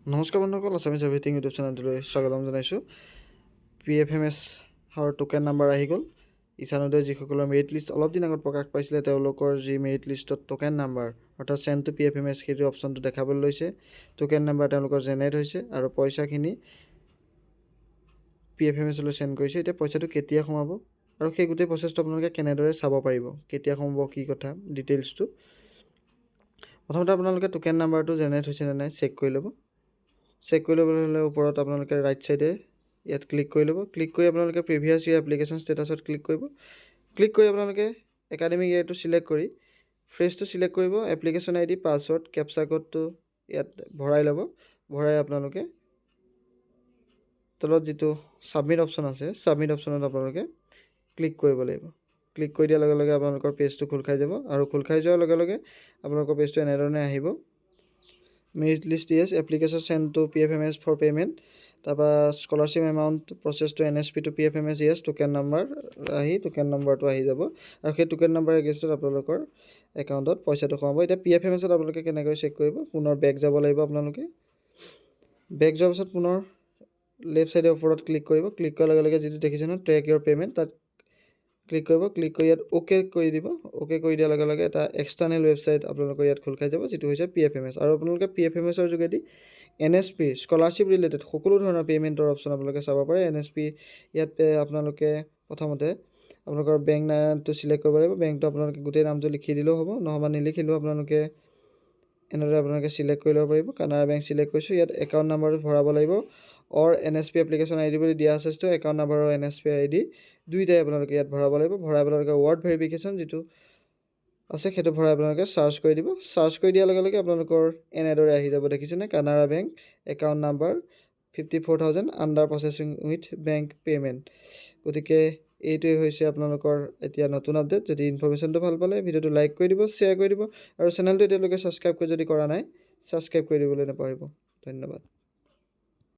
নমস্কাৰ বন্ধুসকল, Assamese everything YouTube চেনেলটোলৈ স্বাগতম জনাইছোঁ। PFMS টোকেন নাম্বাৰ আহি গ'ল। ইছানোদয় যিসকলৰ মেৰিট লিষ্ট অলপ দিন আগত প্ৰকাশ পাইছিলে, তেওঁলোকৰ যি মেৰিট লিষ্টত টোকেন নাম্বাৰ অৰ্থাৎ চেণ্ড টু PFMS সেইটো অপশ্যনটো দেখাবলৈ লৈছে। টোকেন নাম্বাৰ তেওঁলোকৰ জেনেৰেট হৈছে আৰু পইচাখিনি PFMSলৈ চেণ্ড কৰিছে। এতিয়া পইচাটো কেতিয়া সোমাব আৰু সেই গোটেই প্ৰচেছটো আপোনালোকে কেনেদৰে চাব পাৰিব, কেতিয়া সোমাব, কি কথা, ডিটেইলছটো প্ৰথমতে আপোনালোকে টোকেন নাম্বাৰটো জেনেৰেট হৈছে নে নাই চেক কৰি ল'ব। চেক কৰি ল'বলৈ হ'লে ওপৰত আপোনালোকে ৰাইট চাইডে ইয়াত ক্লিক কৰি ল'ব। ক্লিক কৰি আপোনালোকে প্ৰিভিয়াছ ইয়াৰ এপ্লিকেশ্যন ষ্টেটাছত ক্লিক কৰিব। ক্লিক কৰি আপোনালোকে একাডেমিক ইয়েৰটো চিলেক্ট কৰি ফ্ৰেছটো চিলেক্ট কৰিব। এপ্লিকেশ্যন ID, পাছৱৰ্ড, কেপচা কোডটো ইয়াত ভৰাই ল'ব। ভৰাই আপোনালোকে তলত যিটো ছাবমিট অপশ্যন আছে, ছাবমিট অপশ্যনত আপোনালোকে ক্লিক কৰিব লাগিব। ক্লিক কৰি দিয়াৰ লগে লগে আপোনালোকৰ পেজটো খোল খাই যাব আৰু খোল খাই যোৱাৰ লগে লগে আপোনালোকৰ পেজটো এনেধৰণে আহিব। Merit list yes, application send to PFMS for payment, তাৰপৰা scholarship amount process to NSP to PFMS yes, token number token নম্বৰটো আহি যাব আৰু সেই টোকেন নাম্বাৰ এগেইনষ্টত আপোনালোকৰ একাউণ্টত পইচাটো সোমাব। এতিয়া PFMSত আপোনালোকে কেনেকৈ চেক কৰিব, পুনৰ বেক যাব লাগিব। আপোনালোকে বেক যোৱাৰ পাছত পুনৰ লেফ্ট ছাইডে ওপৰত ক্লিক কৰিব। ক্লিক কৰাৰ লগে লগে যিটো দেখিছে নহয় ট্ৰেক ইয়ৰ পে'মেণ্ট, তাত ক্লিক কৰিব। ক্লিক কৰি ইয়াত অ'কে কৰি দিব। অ'কে কৰি দিয়াৰ লগে লগে এটা এক্সটাৰ্নেল ৱেবছাইট আপোনালোকৰ ইয়াত খোল খাই যাব, যিটো হৈছে PFMS। আৰু আপোনালোকে PFMSৰ যোগেদি NSP স্কলাৰশ্বিপ ৰিলেটেড সকলো ধৰণৰ পে'মেণ্টৰ অপশ্যন আপোনালোকে চাব পাৰে। NSP ইয়াত আপোনালোকে প্ৰথমতে আপোনালোকৰ বেংক নামটো চিলেক্ট কৰিব লাগিব। বেংকটো আপোনালোকে গোটেই নামটো লিখি দিলেও হ'ব, নহ'বা নিলিখিলেও আপোনালোকে এনেদৰে আপোনালোকে চিলেক্ট কৰি ল'ব পাৰিব। কানাড়া বেংক চিলেক্ট কৰিছোঁ। ইয়াত একাউণ্ট নাম্বাৰটো ভৰাব লাগিব। অৰ NSP এপ্লিকেশ্যন ID বুলি দিয়া আছে, একাউণ্ট নাম্বাৰ আৰু NSP ID দুইটাই আপোনালোকে ইয়াত ভৰাব লাগিব। ভৰাই আপোনালোকে ৱাৰ্ড ভেৰিফিকেশ্যন যিটো আছে সেইটো ভৰাই আপোনালোকে চাৰ্চ কৰি দিব। চাৰ্চ কৰি দিয়াৰ লগে লগে আপোনালোকৰ এনেদৰে আহি যাব, দেখিছেনে, Canara bank account number 54,000 under processing with bank payment. গতিকে এইটোৱে হৈছে আপোনালোকৰ এতিয়া নতুন আপডেট। যদি ইনফৰ্মেশ্যনটো ভাল পালে ভিডিঅ'টো লাইক কৰি দিব, শ্বেয়াৰ কৰি দিব আৰু চেনেলটো এতিয়ালৈকে ছাবস্ক্ৰাইব কৰি যদি কৰা নাই ছাবস্ক্ৰাইব কৰি দিবলৈ নাপাহৰিব। ধন্যবাদ।